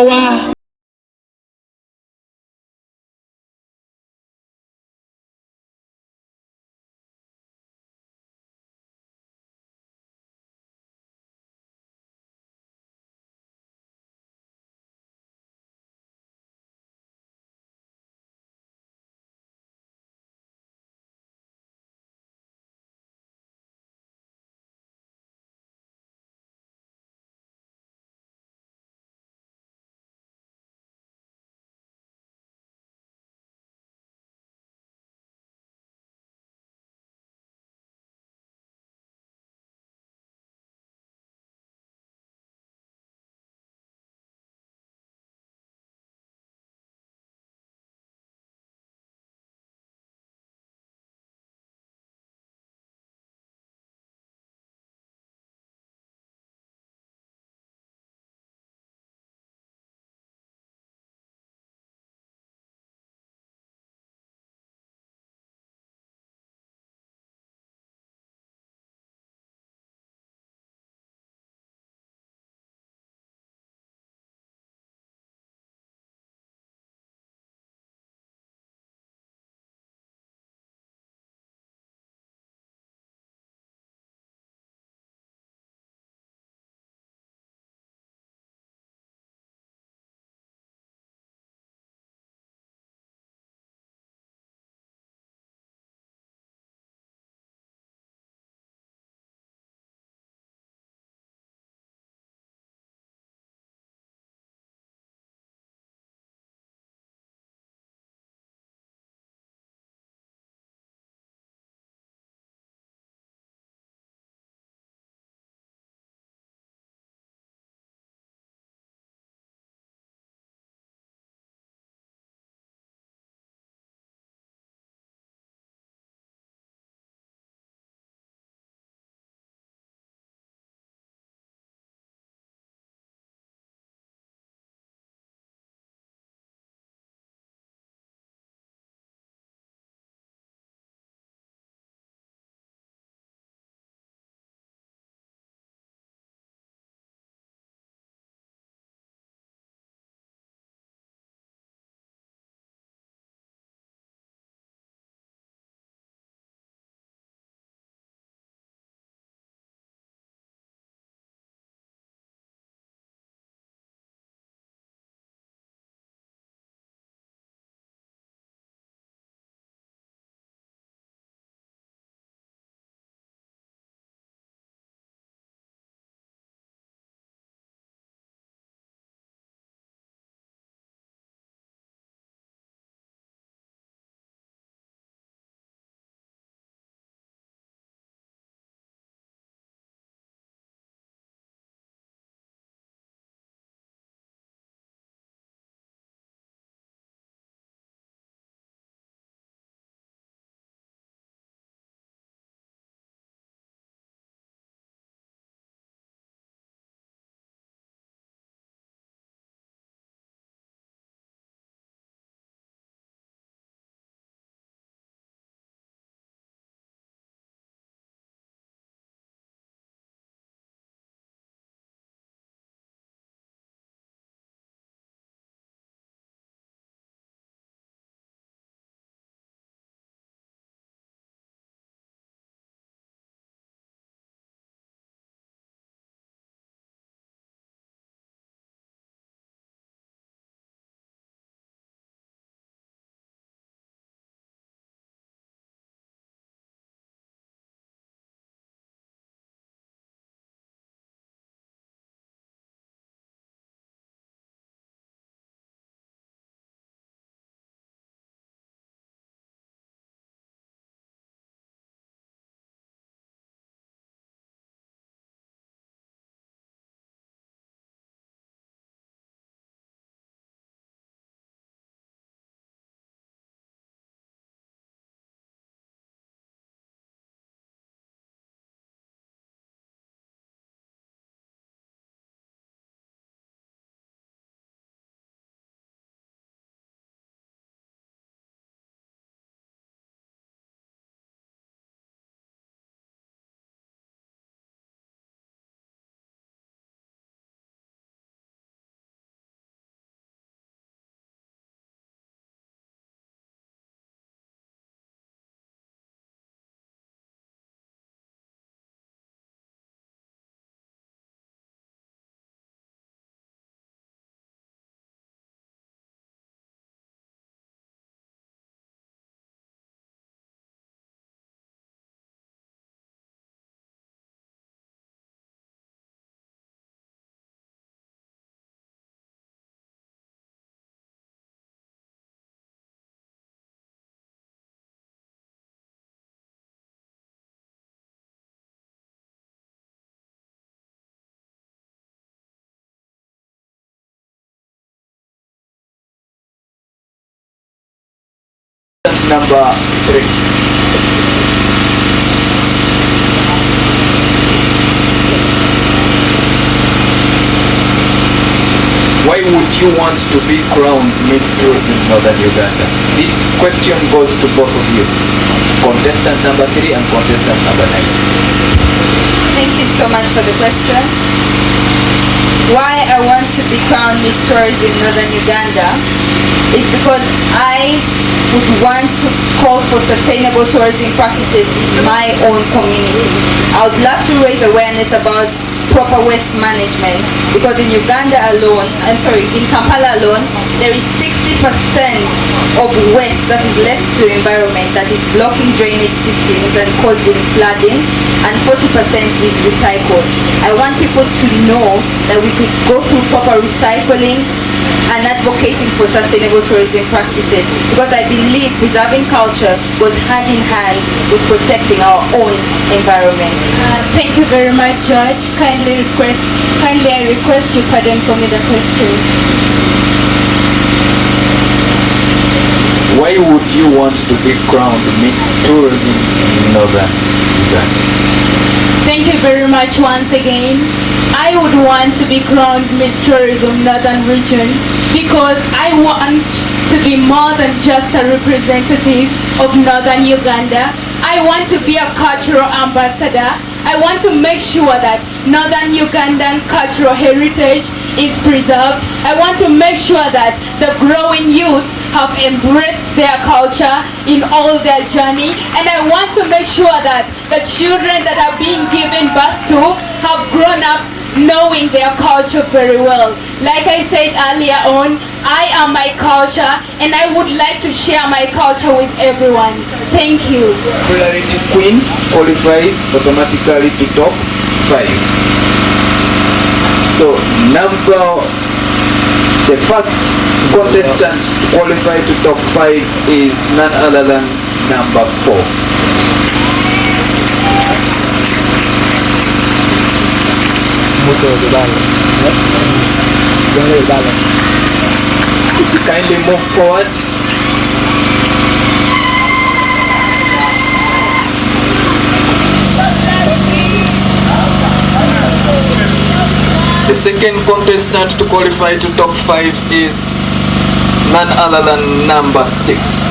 power. number 3. Why would you want to be crowned Miss Tourism Northern Uganda? This question goes to both of you. Contestant number 3 and contestant number 9. Thank you so much for the question. Why I want to be crowned Miss Tourism Northern Uganda is because I would want to call for sustainable tourism practices in my own community. I would love to raise awareness about proper waste management, because in Uganda alone, in Kampala alone, there is 60% of waste that is left to environment that is blocking drainage systems and causing flooding, and 40% is recycled. I want people to know that we could go through proper recycling and advocating for sustainable tourism practices, because I believe preserving culture goes hand in hand with protecting our own environment. Thank you very much, George. Kindly I request you pardon for me the question. Why would you want to be crowned Miss Tourism Northern Uganda? Thank you very much once again. I would want to be crowned Miss Tourism Northern Region because I want to be more than just a representative of Northern Uganda. I want to be a cultural ambassador. I want to make sure that Northern Ugandan cultural heritage is preserved. I want to make sure that the growing youth have embraced their culture in all their journey, and I want to make sure that the children that are being given birth to have grown up knowing their culture very well. Like I said earlier on, I am my culture and I would like to share my culture with everyone. Thank you. Popularity Queen qualifies automatically to top 5. So the first contestant to qualify to top 5 is none other than number 4. Kindly move forward. The second contestant to qualify to top 5 is none other than number 6.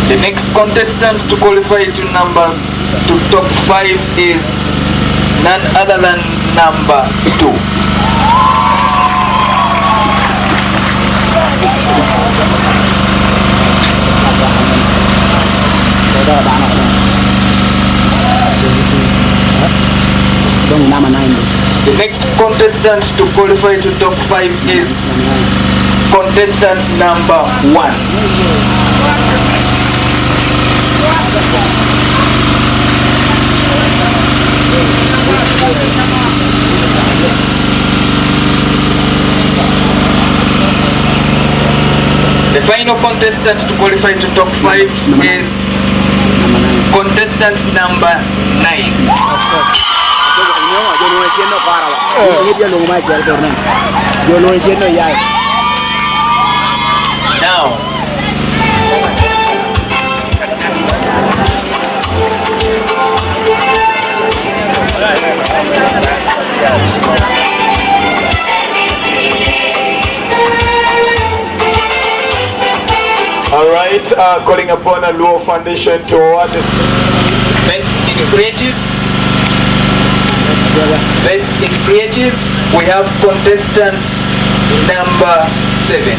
The next contestant to qualify to top 5 is none other than number 2. The next contestant to qualify to top 5 is contestant number 1. The final contestant to qualify to top 5 is contestant number 9. Now, alright, calling upon a Luo Foundation to award Best in Creative. Best in Creative, we have contestant number 7.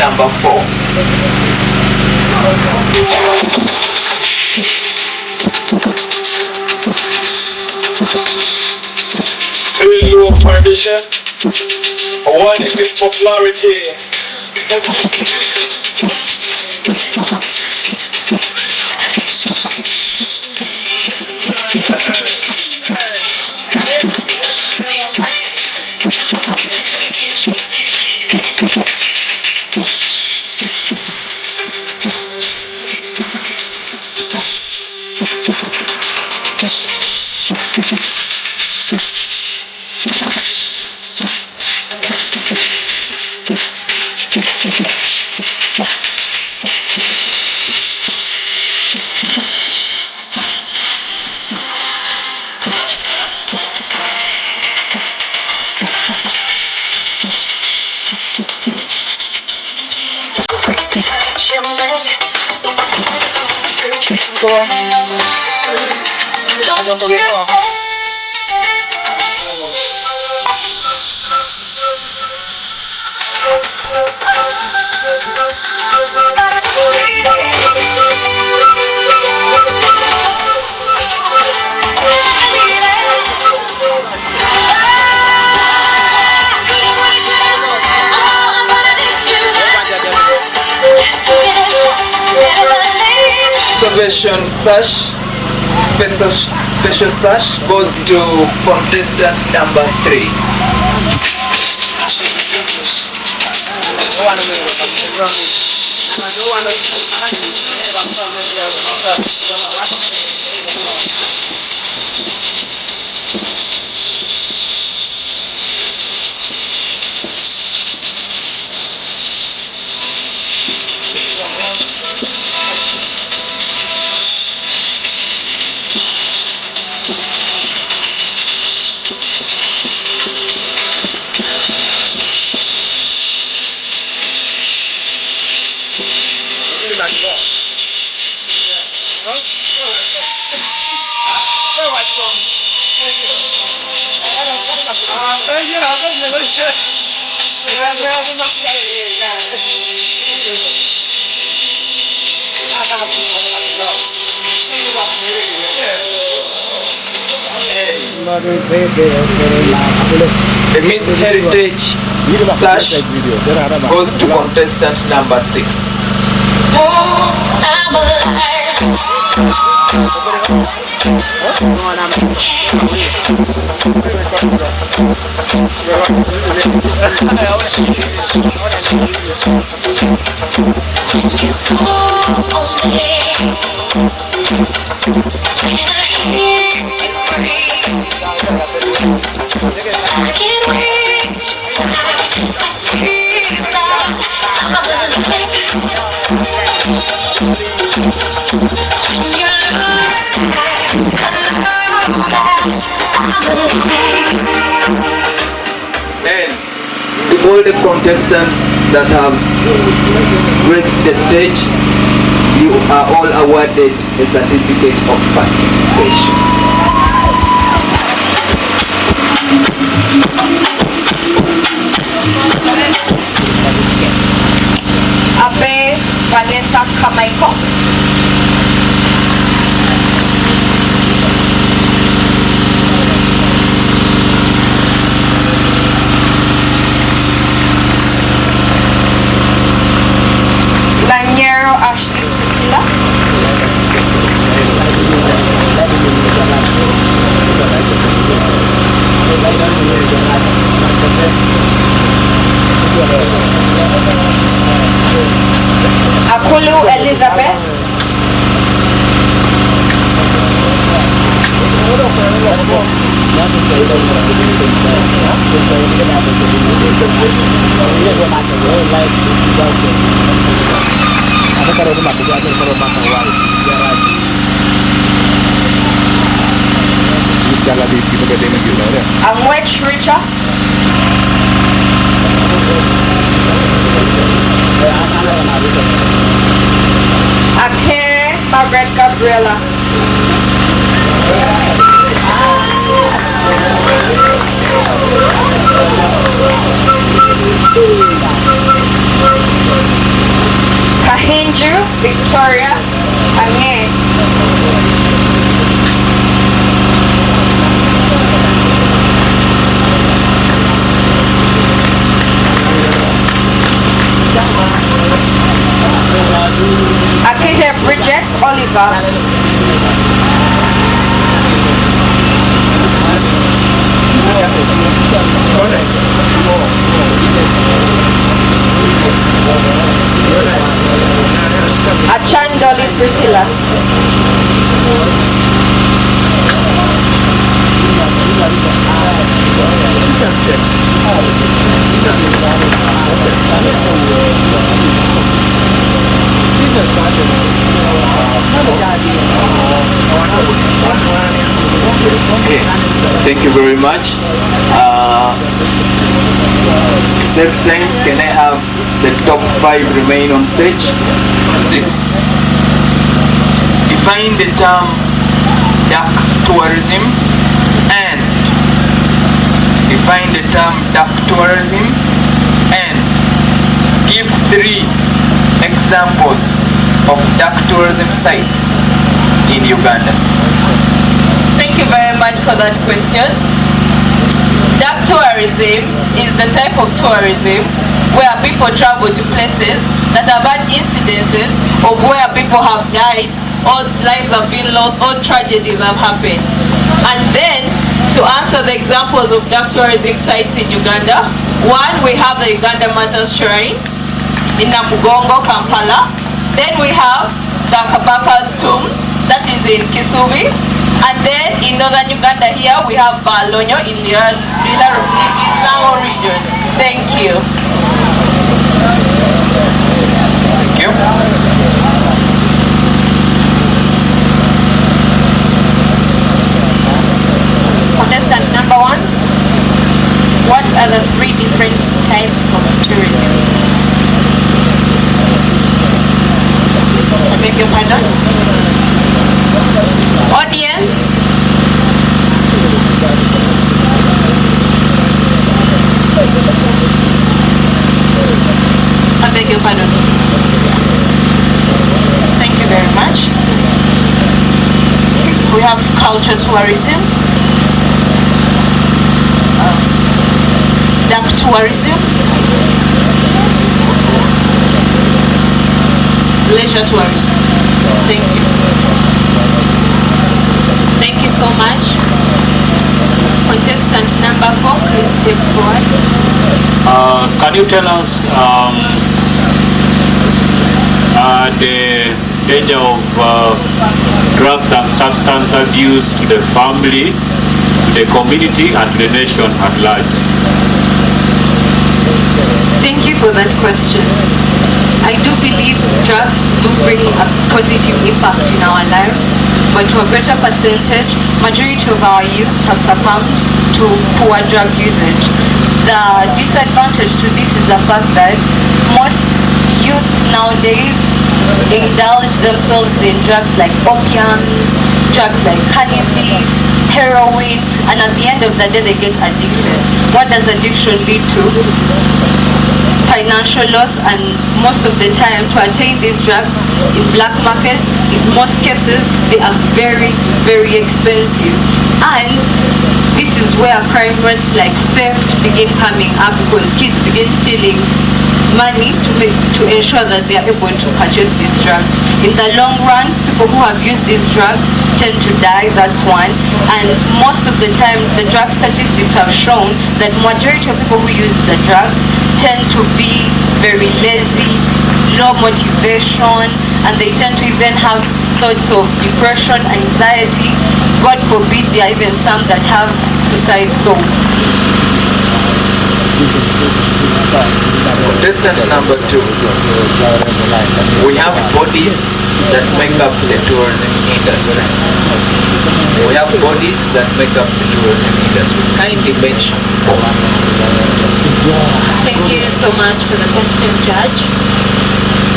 number 4. Failure of ambition, one is with popularity. Observation sash, special sash goes to contestant number 3. The Miss Heritage sash goes to contestant number 6. And to all the contestants that have graced the stage, you are all awarded a certificate of participation. Abe Vanessa Kamaiko. Lanyero Ashley Priscilla. Akulu Elizabeth. Angwech Richard. Akere Margaret Gabriela. Hinju, Victoria, Ange. Akite Bridget, Oliver. Achandoli Priscilla. Okay, thank you very much. To save time, can I have the top 5 remain on stage? 6. Define the term dark tourism and define the term dark tourism and give 3 examples of dark tourism sites in Uganda. Thank you very much for that question. Dark tourism is the type of tourism where people travel to places that have had incidences of where people have died or lives have been lost or tragedies have happened. And then to answer the examples of dark tourism sites in Uganda, one, we have the Uganda Martyrs Shrine in Namugongo, Kampala. Then we have the Kabaka's Tomb, that is in Kisubi. And then in northern Uganda here we have Balonyo in the Lango region. Thank you. Thank you. Contestant number 1. What are the 3 different types of tourism? I beg your pardon? Audience? I beg your pardon. Thank you very much. We have culture tourism, dark tourism, leisure tourism. Thank you. Thank you so much. Contestant number 4, please step forward. Can you tell us the danger of drugs and substance abuse to the family, to the community, and to the nation at large? Thank you for that question. I do believe drugs do bring a positive impact in our lives, but to a greater percentage, majority of our youth have succumbed to poor drug usage. The disadvantage to this is the fact that most youth nowadays indulge themselves in drugs like opiums, drugs like cannabis, heroin, and at the end of the day they get addicted. What does addiction lead to? Financial loss, and most of the time to attain these drugs in black markets, in most cases they are very, very expensive. And this is where crime rates like theft begin coming up, because kids begin stealing money to ensure that they are able to purchase these drugs. In the long run, people who have used these drugs tend to die, that's one. And most of the time, the drug statistics have shown that majority of people who use the drugs tend to be very lazy, low motivation, and they tend to even have thoughts of depression, anxiety. God forbid, there are even some that have suicide thoughts. Contestant number 2. We have bodies that make up the tourism industry. We have bodies that make up the tourism industry. Kindly mention 4. Thank you so much for the question, Judge.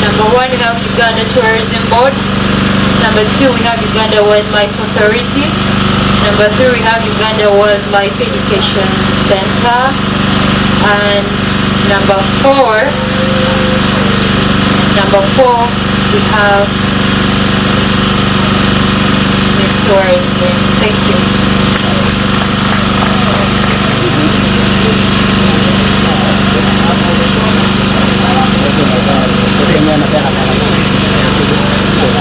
Number 1, we have Uganda Tourism Board. Number 2, we have Uganda Wildlife Authority. Number 3, we have Uganda Wildlife Education Center. And number 4, Number 4, we have Miss Tourism. Thank you.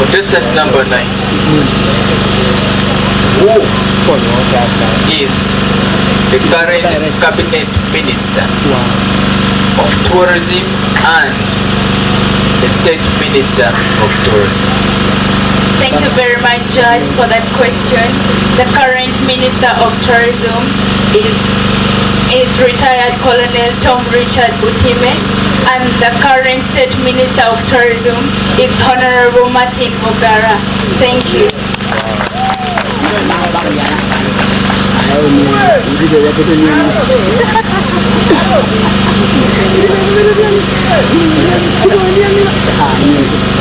Contestant number 9. Who is the current cabinet minister of tourism and the state minister of tourism? Thank you very much, Judge, for that question. The current Minister of Tourism is retired Colonel Tom Richard Butime, and the current State Minister of Tourism is Honorable Martin Mogara. Thank you.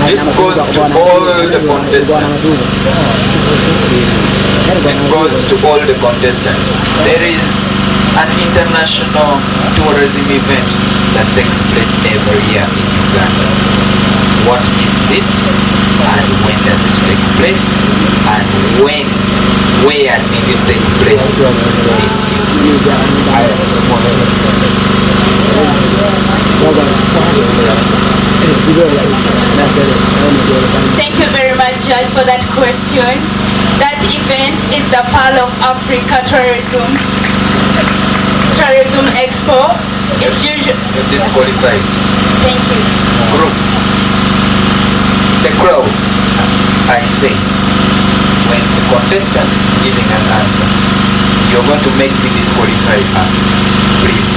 This goes to all the contestants. This goes to all the contestants. There is an international tourism event that takes place every year in Uganda. What is it, and when does it take place, and where did it take place this year? Thank you very much, Judge, for that question. That event is the Pearl of Africa Tourism Expo. It's usually... You're disqualified. Thank you. Group. The crowd, I say, when the contestant is giving an answer, you're going to make me disqualify her. Please.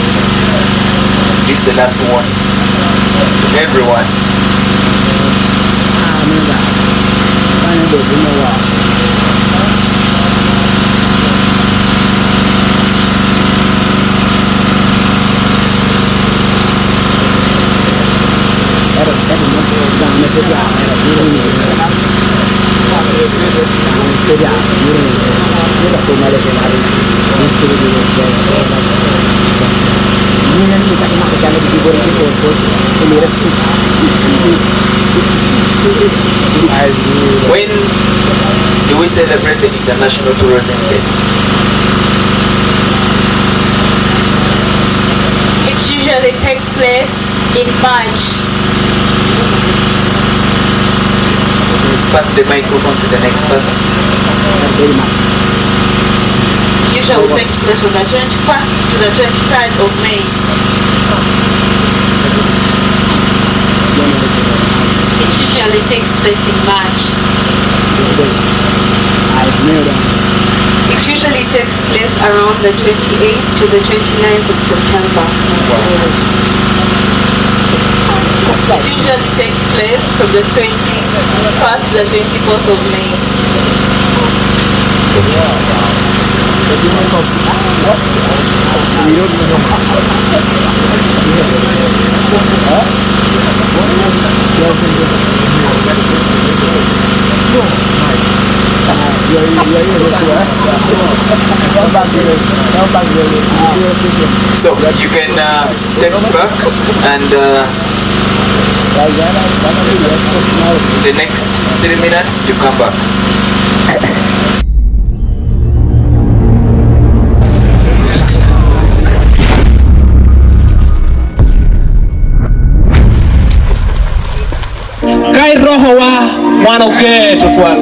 This is the last warning to everyone. When do we celebrate the International Tourism Day? It usually takes place in March. Pass the microphone to the next person. Usually takes place on the 21st to the 23rd of May. It usually takes place in March. It usually takes place around the 28th to the 29th of September. It usually takes place from the 21st to the 24th of May. So you can step back and the next 3 minutes you come back.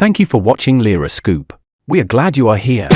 Thank you for watching Lyra Scoop. We are glad you are here.